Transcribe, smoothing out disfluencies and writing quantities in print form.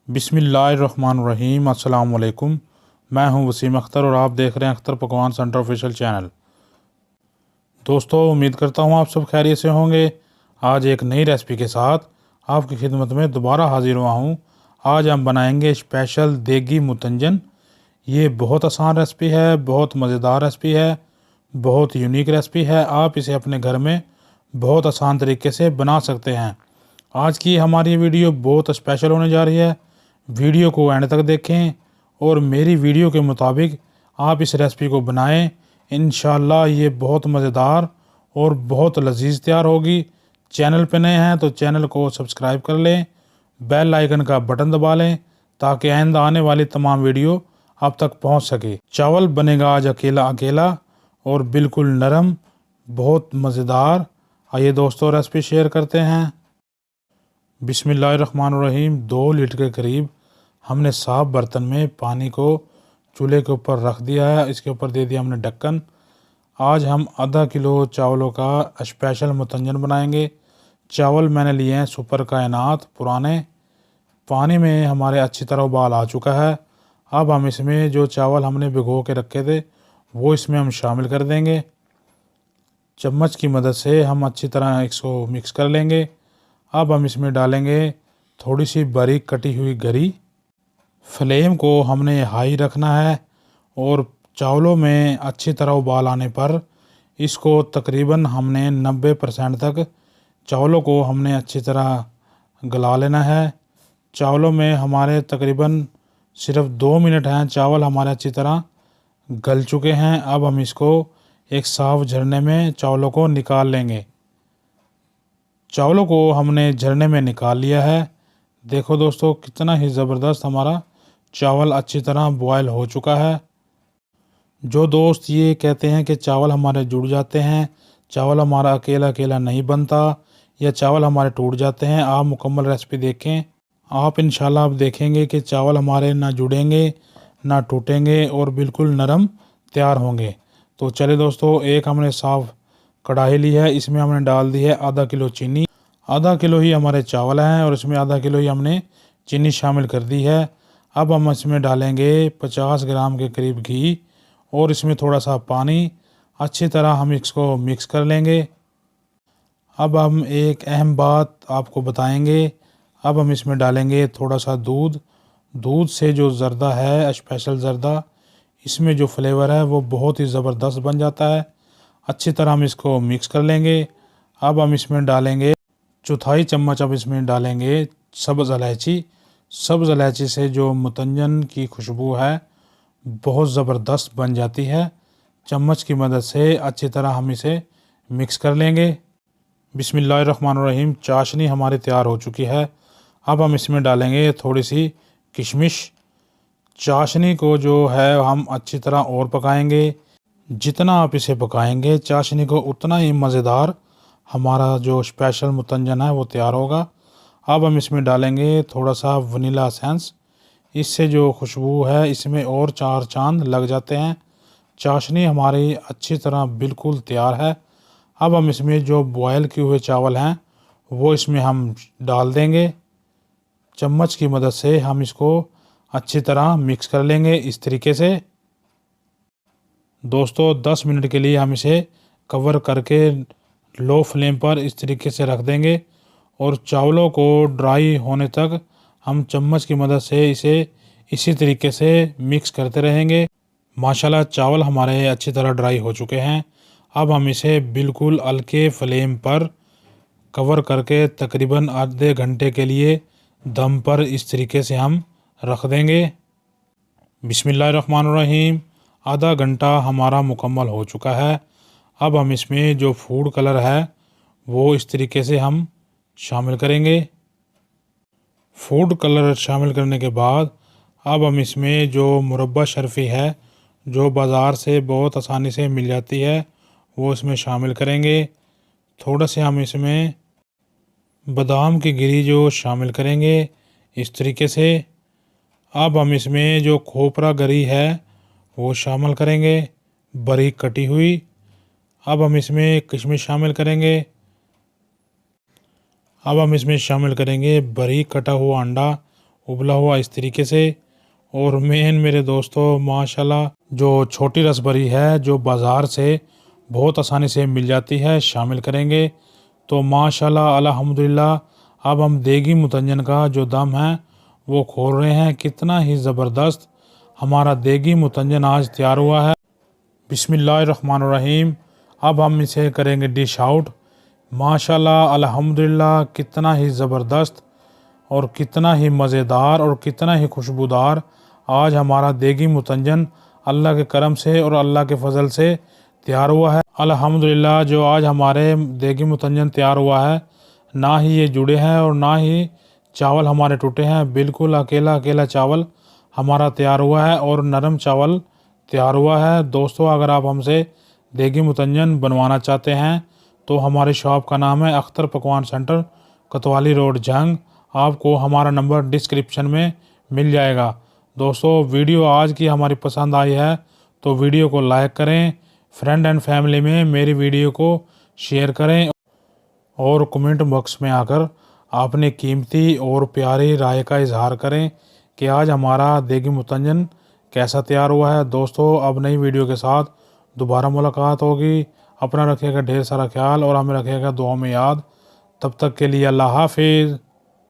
बिस्मिल्लाहिर्रहमानिर्रहीम। अस्सलाम वालेकुम। मैं हूं वसीम अख्तर और आप देख रहे हैं अख्तर पकवान सेंटर ऑफिशियल चैनल। दोस्तों, उम्मीद करता हूं आप सब खैरियत से होंगे। आज एक नई रेसिपी के साथ आपकी खिदमत में दोबारा हाजिर हुआ हूं। आज हम बनाएंगे स्पेशल देगी मुतंजन। ये बहुत आसान रेसिपी है, बहुत मज़ेदार रेसिपी है, बहुत यूनिक रेसिपी है। आप इसे अपने घर में बहुत आसान तरीके से बना सकते हैं। आज की हमारी वीडियो बहुत स्पेशल होने जा रही है। वीडियो को एंड तक देखें और मेरी वीडियो के मुताबिक आप इस रेसिपी को बनाएं। इंशाल्लाह ये बहुत मज़ेदार और बहुत लजीज तैयार होगी। चैनल पे नए हैं तो चैनल को सब्सक्राइब कर लें, बेल आइकन का बटन दबा लें ताकि आइंदा आने वाली तमाम वीडियो आप तक पहुंच सके। चावल बनेगा आज अकेला अकेला और बिल्कुल नरम, बहुत मज़ेदार। आइए दोस्तों रेसिपी शेयर करते हैं। बिस्मिल्लाहिर्रहमानिर्रहीम। 2 लीटर के करीब हमने साफ बर्तन में पानी को चूल्हे के ऊपर रख दिया है। इसके ऊपर दे दिया हमने ढक्कन। आज हम आधा किलो चावलों का स्पेशल मुतंजन बनाएंगे। चावल मैंने लिए हैं सुपर कायनात पुराने। पानी में हमारे अच्छी तरह उबाल आ चुका है। अब हम इसमें जो चावल हमने भिगो के रखे थे वो इसमें हम शामिल कर देंगे। चम्मच की मदद से हम अच्छी तरह इसको मिक्स कर लेंगे। अब हम इसमें डालेंगे थोड़ी सी बारीक कटी हुई गरी। फ्लेम को हमने हाई रखना है और चावलों में अच्छी तरह उबाल आने पर इसको तकरीबन हमने 90% तक चावलों को हमने अच्छी तरह गला लेना है। चावलों में हमारे तकरीबन सिर्फ 2 मिनट हैं। चावल हमारे अच्छी तरह गल चुके हैं। अब हम इसको एक साफ झरने में चावलों को निकाल लेंगे। चावलों को हमने झरने में निकाल लिया है। देखो दोस्तों कितना ही ज़बरदस्त हमारा चावल अच्छी तरह बॉयल हो चुका है। जो दोस्त ये कहते हैं कि चावल हमारे जुड़ जाते हैं, चावल हमारा अकेला अकेला नहीं बनता या चावल हमारे टूट जाते हैं, आप मुकम्मल रेसिपी देखें। आप इंशाल्लाह आप देखेंगे कि चावल हमारे ना जुड़ेंगे ना टूटेंगे और बिल्कुल नरम तैयार होंगे। तो चलिए दोस्तों, एक हमने साफ कढ़ाई ली है, इसमें हमने डाल दी है आधा किलो चीनी। आधा किलो ही हमारे चावल हैं और इसमें आधा किलो ही हमने चीनी शामिल कर दी है। अब हम इसमें डालेंगे 50 ग्राम के करीब घी और इसमें थोड़ा सा पानी। अच्छी तरह हम इसको मिक्स कर लेंगे। अब हम एक अहम बात आपको बताएंगे। अब हम इसमें डालेंगे थोड़ा सा दूध। दूध से जो ज़र्दा है, स्पेशल ज़र्दा, इसमें जो फ्लेवर है वो बहुत ही ज़बरदस्त बन जाता है। अच्छी तरह हम इसको मिक्स कर लेंगे। अब हम इसमें डालेंगे चौथाई चम्मच, अब इसमें डालेंगे सब्ज़ इलायची। सब्ज़ इलायची से जो मुतंजन की खुशबू है बहुत ज़बरदस्त बन जाती है। चम्मच की मदद से अच्छी तरह हम इसे मिक्स कर लेंगे। बिस्मिल्लाहिर्रहमानिर्रहीम। चाशनी हमारी तैयार हो चुकी है। अब हम इसमें डालेंगे थोड़ी सी किशमिश। चाशनी को जो है हम अच्छी तरह और पकाएंगे। जितना आप इसे पकाएंगे चाशनी को उतना ही मज़ेदार हमारा जो स्पेशल मुतंजन है वो तैयार होगा। अब हम इसमें डालेंगे थोड़ा सा वनीला एसेंस। इससे जो खुशबू है इसमें और 4 चांद लग जाते हैं। चाशनी हमारी अच्छी तरह बिल्कुल तैयार है। अब हम इसमें जो बॉयल किए हुए चावल हैं वो इसमें हम डाल देंगे। चम्मच की मदद से हम इसको अच्छी तरह मिक्स कर लेंगे इस तरीके से। दोस्तों 10 मिनट के लिए हम इसे कवर करके लो फ्लेम पर इस तरीके से रख देंगे और चावलों को ड्राई होने तक हम चम्मच की मदद से इसे इसी तरीके से मिक्स करते रहेंगे। माशाल्लाह चावल हमारे अच्छी तरह ड्राई हो चुके हैं। अब हम इसे बिल्कुल हल्के फ्लेम पर कवर करके तकरीबन आधे घंटे के लिए दम पर इस तरीके से हम रख देंगे। बिस्मिल्लाहिर्रहमानिर्रहीम। आधा घंटा हमारा मुकम्मल हो चुका है। अब हम इसमें जो फूड कलर है वो इस तरीके से हम शामिल करेंगे। फूड कलर शामिल करने के बाद अब हम इसमें जो मुरब्बा शर्फ़ी है जो बाज़ार से बहुत आसानी से मिल जाती है वो इसमें शामिल करेंगे। थोड़ा से हम इसमें बादाम की गिरी जो शामिल करेंगे इस तरीके से। अब हम इसमें जो खोपरा गिरी है वो शामिल करेंगे, बारीक कटी हुई। अब हम इसमें किशमिश शामिल करेंगे। अब हम इसमें शामिल करेंगे बारीक कटा हुआ अंडा उबला हुआ इस तरीके से। और मेन मेरे दोस्तों माशाल्लाह जो छोटी रसभरी है जो बाज़ार से बहुत आसानी से मिल जाती है शामिल करेंगे। तो माशाल्लाह अल्हम्दुलिल्लाह अब हम देगी मुतंजन का जो दम है वो खोल रहे हैं। कितना ही ज़बरदस्त हमारा देगी मुतंजन आज तैयार हुआ है। बिस्मिल्लाहिर्रहमानिर्रहीम। अब हम इसे करेंगे डिश आउट। माशाल्लाह अल्हम्दुलिल्लाह कितना ही ज़बरदस्त और कितना ही मज़ेदार और कितना ही खुशबूदार आज हमारा देगी मुतंजन अल्लाह के करम से और अल्लाह के फजल से तैयार हुआ है। अल्हम्दुलिल्लाह जो आज हमारे देगी मुतंजन तैयार हुआ है, ना ही ये जुड़े हैं और ना ही चावल हमारे टूटे हैं। बिल्कुल अकेला अकेला चावल हमारा तैयार हुआ है और नरम चावल तैयार हुआ है। दोस्तों अगर आप हमसे देगी मुतंजन बनवाना चाहते हैं तो हमारी शॉप का नाम है अख्तर पकवान सेंटर, कोतवाली रोड, जंग। आपको हमारा नंबर डिस्क्रिप्शन में मिल जाएगा। दोस्तों वीडियो आज की हमारी पसंद आई है तो वीडियो को लाइक करें, फ्रेंड एंड फैमिली में मेरी वीडियो को शेयर करें और कमेंट बॉक्स में आकर अपनी कीमती और प्यारी राय का इजहार करें कि आज हमारा देगी मुतंजन कैसा तैयार हुआ है। दोस्तों अब नई वीडियो के साथ दोबारा मुलाकात होगी। अपना रखिएगा ढेर सारा ख्याल और हमें रखिएगा दुआ में याद। तब तक के लिए अल्लाह हाफिज़।